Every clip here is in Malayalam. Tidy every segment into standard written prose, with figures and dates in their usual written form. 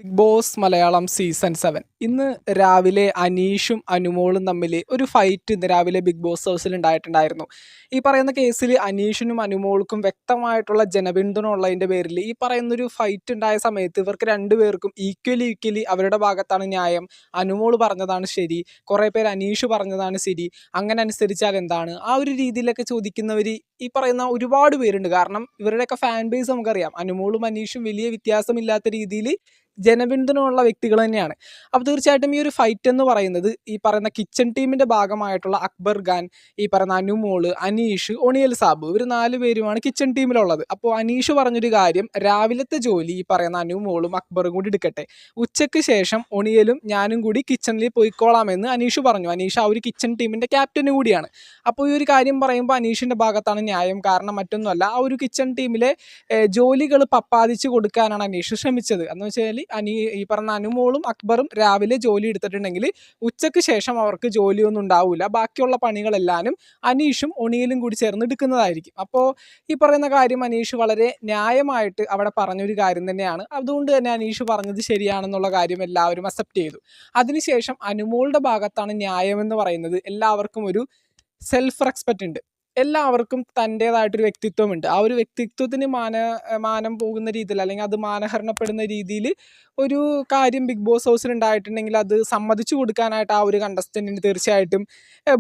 ബിഗ് ബോസ് മലയാളം സീസൺ 7 ഇന്ന് രാവിലെ അനീഷും അനുമോളും തമ്മിൽ ഒരു ഫൈറ്റ് ഇന്ന് രാവിലെ ബിഗ് ബോസ് ഹൗസിൽ ഉണ്ടായിട്ടുണ്ടായിരുന്നു. ഈ പറയുന്ന കേസിൽ അനീഷിനും അനുമോൾക്കും വ്യക്തമായിട്ടുള്ള ജനപിന്തുണ ഉള്ളതിൻ്റെ പേരിൽ ഈ പറയുന്നൊരു ഫൈറ്റ് ഉണ്ടായ സമയത്ത് ഇവർക്ക് രണ്ടുപേർക്കും ഈക്വലി അവരുടെ ഭാഗത്താണ് ന്യായം, അനുമോൾ പറഞ്ഞതാണ് ശരി, കുറേ പേര് അനീഷ് പറഞ്ഞതാണ് ശരി, അങ്ങനെ അനുസരിച്ചാൽ എന്താണ് ആ ഒരു രീതിയിലൊക്കെ ചോദിക്കുന്നവർ ഈ പറയുന്ന ഒരുപാട് പേരുണ്ട്. കാരണം ഇവരുടെയൊക്കെ ഫാൻ ബേസ് നമുക്കറിയാം, അനുമോളും അനീഷും വലിയ വ്യത്യാസമില്ലാത്ത രീതിയിൽ ജനപിന്തുണയുള്ള വ്യക്തികൾ തന്നെയാണ്. അപ്പോൾ തീർച്ചയായിട്ടും ഈ ഒരു ഫൈറ്റ് എന്ന് പറയുന്നത് ഈ പറയുന്ന കിച്ചൺ ടീമിൻ്റെ ഭാഗമായിട്ടുള്ള അക്ബർ ഖാൻ, ഈ പറയുന്ന അനുമോള്, അനീഷ്, ഒണിയൽ സാബു, ഇവർ 4 പേരുമാണ് കിച്ചൺ ടീമിലുള്ളത്. അപ്പോൾ അനീഷ് പറഞ്ഞൊരു കാര്യം, രാവിലത്തെ ജോലി ഈ പറയുന്ന അനുമോളും അക്ബറും കൂടി എടുക്കട്ടെ, ഉച്ചയ്ക്ക് ശേഷം ഒണിയലും ഞാനും കൂടി കിച്ചണിൽ പോയിക്കോളാമെന്ന് അനീഷ് പറഞ്ഞു. അനീഷ് ആ ഒരു കിച്ചൺ ടീമിൻ്റെ ക്യാപ്റ്റന് കൂടിയാണ്. അപ്പോൾ ഈ ഒരു കാര്യം പറയുമ്പോൾ അനീഷിൻ്റെ ഭാഗത്താണ് ന്യായം. കാരണം മറ്റൊന്നുമല്ല, ആ ഒരു കിച്ചൺ ടീമിലെ ജോലികൾ പപ്പാതിച്ച് കൊടുക്കാനാണ് അനീഷ് ശ്രമിച്ചത്. എന്ന് വെച്ചാൽ ഈ പറഞ്ഞ അനുമോളും അക്ബറും രാവിലെ ജോലി എടുത്തിട്ടുണ്ടെങ്കിൽ ഉച്ചയ്ക്ക് ശേഷം അവർക്ക് ജോലിയൊന്നും ഉണ്ടാവില്ല, ബാക്കിയുള്ള പണികളെല്ലാനും അനീഷും ഒണിയലും കൂടി ചേർന്ന് എടുക്കുന്നതായിരിക്കും. അപ്പോൾ ഈ പറയുന്ന കാര്യം അനീഷ് വളരെ ന്യായമായിട്ട് അവിടെ പറഞ്ഞൊരു കാര്യം തന്നെയാണ്. അതുകൊണ്ട് തന്നെ അനീഷ് പറഞ്ഞത് ശരിയാണെന്നുള്ള കാര്യം എല്ലാവരും അക്സെപ്റ്റ് ചെയ്തു. അതിനുശേഷം അനുമോളുടെ ഭാഗത്താണ് ന്യായമെന്ന് പറയുന്നത്. എല്ലാവർക്കും ഒരു സെൽഫ് റെസ്പെക്റ്റ് ഉണ്ട്, എല്ലാവർക്കും തൻ്റേതായിട്ടൊരു വ്യക്തിത്വമുണ്ട്. ആ ഒരു വ്യക്തിത്വത്തിന് മാനം പോകുന്ന രീതിയിൽ, അല്ലെങ്കിൽ അത് മാനഹരണപ്പെടുന്ന രീതിയിൽ ഒരു കാര്യം ബിഗ് ബോസ് ഹൗസിൽ ഉണ്ടായിട്ടുണ്ടെങ്കിൽ അത് സമ്മതിച്ചു കൊടുക്കാനായിട്ട് ആ ഒരു കണ്ടസ്റ്റൻറ്റിന് തീർച്ചയായിട്ടും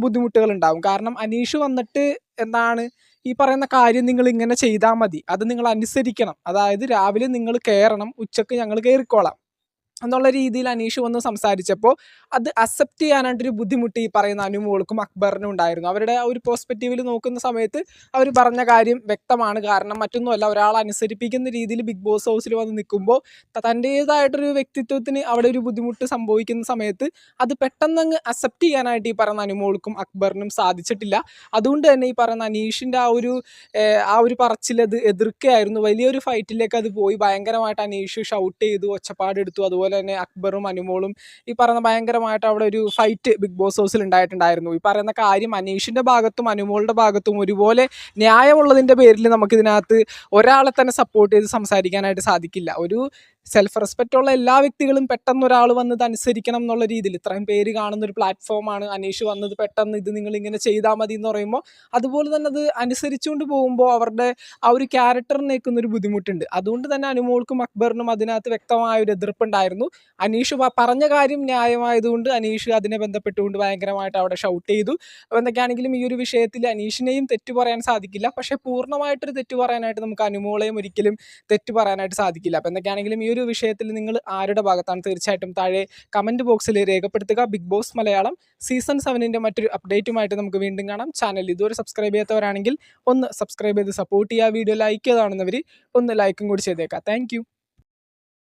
ബുദ്ധിമുട്ടുകൾ ഉണ്ടാകും. കാരണം അനീഷ് വന്നിട്ട് എന്താണ് ഈ പറയുന്ന കാര്യം നിങ്ങൾ ഇങ്ങനെ ചെയ്താൽ മതി, അത് നിങ്ങൾ അനുസരിക്കണം, അതായത് രാവിലെ നിങ്ങൾ കയറണം, ഉച്ചക്ക് ഞങ്ങൾ കയറിക്കോളാം എന്നുള്ള രീതിയിൽ അനീഷ് വന്ന് സംസാരിച്ചപ്പോൾ അത് അക്സെപ്റ്റ് ചെയ്യാനായിട്ടൊരു ബുദ്ധിമുട്ട് ഈ പറയുന്ന അനുമോൾക്കും അക്ബറിനും ഉണ്ടായിരുന്നു. അവരുടെ ആ ഒരു പെർസ്പെക്റ്റീവിൽ നോക്കുന്ന സമയത്ത് അവർ പറഞ്ഞ കാര്യം വ്യക്തമാണ്. കാരണം മറ്റൊന്നുമല്ല, ഒരാൾ അനുസരിപ്പിക്കുന്ന രീതിയിൽ ബിഗ് ബോസ് ഹൗസിൽ വന്ന് നിൽക്കുമ്പോൾ തൻ്റേതായിട്ടൊരു വ്യക്തിത്വത്തിന് അവിടെ ഒരു ബുദ്ധിമുട്ട് സംഭവിക്കുന്ന സമയത്ത് അത് പെട്ടെന്നങ്ങ് അക്സെപ്റ്റ് ചെയ്യാനായിട്ട് ഈ പറയുന്ന അനുമോൾക്കും അക്ബറിനും സാധിച്ചിട്ടില്ല. അതുകൊണ്ട് തന്നെ ഈ പറയുന്ന അനീഷിൻ്റെ ആ ഒരു പറച്ചിലത് എതിർക്കുകയായിരുന്നു. വലിയൊരു ഫൈറ്റിലേക്ക് അത് പോയി. ഭയങ്കരമായിട്ട് അനീഷ് ഷൗട്ട് ചെയ്തു, ഒച്ചപ്പാടെടുത്തു. അതുപോലെ തന്നെ അക്ബറും അനുമോളും ഈ പറയുന്ന ഭയങ്കരമായിട്ട് അവിടെ ഒരു ഫൈറ്റ് ബിഗ് ബോസ് ഹൗസിൽ ഉണ്ടായിട്ടുണ്ടായിരുന്നു. ഈ പറയുന്ന കാര്യം അനീഷിൻ്റെ ഭാഗത്തും അനുമോളുടെ ഭാഗത്തും ഒരുപോലെ ന്യായമുള്ളതിൻ്റെ പേരിൽ നമുക്കിതിനകത്ത് ഒരാളെ തന്നെ സപ്പോർട്ട് ചെയ്ത് സംസാരിക്കാനായിട്ട് സാധിക്കില്ല. ഒരു സെൽഫ് റെസ്പെക്റ്റ് ഉള്ള എല്ലാ വ്യക്തികളും പെട്ടെന്ന് ഒരാൾ വന്നത് അനുസരിക്കണം എന്നുള്ള രീതിയിൽ, ഇത്രയും പേര് കാണുന്ന ഒരു പ്ലാറ്റ്ഫോമാണ് അനീഷ് വന്നത്, പെട്ടെന്ന് ഇത് നിങ്ങളിങ്ങനെ ചെയ്താൽ മതി എന്ന് പറയുമ്പോൾ അതുപോലെ തന്നെ അത് അനുസരിച്ചുകൊണ്ട് പോകുമ്പോൾ അവരുടെ ആ ഒരു ക്യാരക്ടറിനേക്കുന്നൊരു ബുദ്ധിമുട്ടുണ്ട്. അതുകൊണ്ട് തന്നെ അനുമോൾക്കും അക്ബറിനും അതിനകത്ത് വ്യക്തമായ ഒരു എതിർപ്പുണ്ടായിരുന്നു. അനീഷ് പറഞ്ഞ കാര്യം ന്യായമായതുകൊണ്ട് അനീഷ് അതിനെ ബന്ധപ്പെട്ടുകൊണ്ട് ഭയങ്കരമായിട്ട് അവിടെ ഷൗട്ട് ചെയ്തു. അപ്പോൾ എന്തൊക്കെയാണെങ്കിലും ഈ ഒരു വിഷയത്തിൽ അനീഷിനെയും തെറ്റു പറയാൻ സാധിക്കില്ല, പക്ഷേ പൂർണ്ണമായിട്ടൊരു തെറ്റു പറയാനായിട്ട് നമുക്ക് അനുമോളെയും ഒരിക്കലും തെറ്റു പറയാനായിട്ട് സാധിക്കില്ല. അപ്പോൾ എന്തൊക്കെയാണെങ്കിലും ഈ ഒരു വിഷയത്തിൽ നിങ്ങൾ ആരുടെ ഭാഗത്താണ് തീർച്ചയായിട്ടും താഴെ കമൻറ്റ് ബോക്സിൽ രേഖപ്പെടുത്തുക. ബിഗ് ബോസ് മലയാളം സീസൺ 7 മറ്റൊരു അപ്ഡേറ്റുമായിട്ട് നമുക്ക് വീണ്ടും കാണാം. ചാനൽ ഇതുവരെ സബ്സ്ക്രൈബ് ചെയ്യാത്തവരാണെങ്കിൽ ഒന്ന് സബ്സ്ക്രൈബ് ചെയ്ത് സപ്പോർട്ട് ചെയ്യുക. വീഡിയോ ലൈക്ക് ചെയ്താണെന്നവർ ഒന്ന് ലൈക്കും കൂടി ചെയ്തേക്കാം. താങ്ക്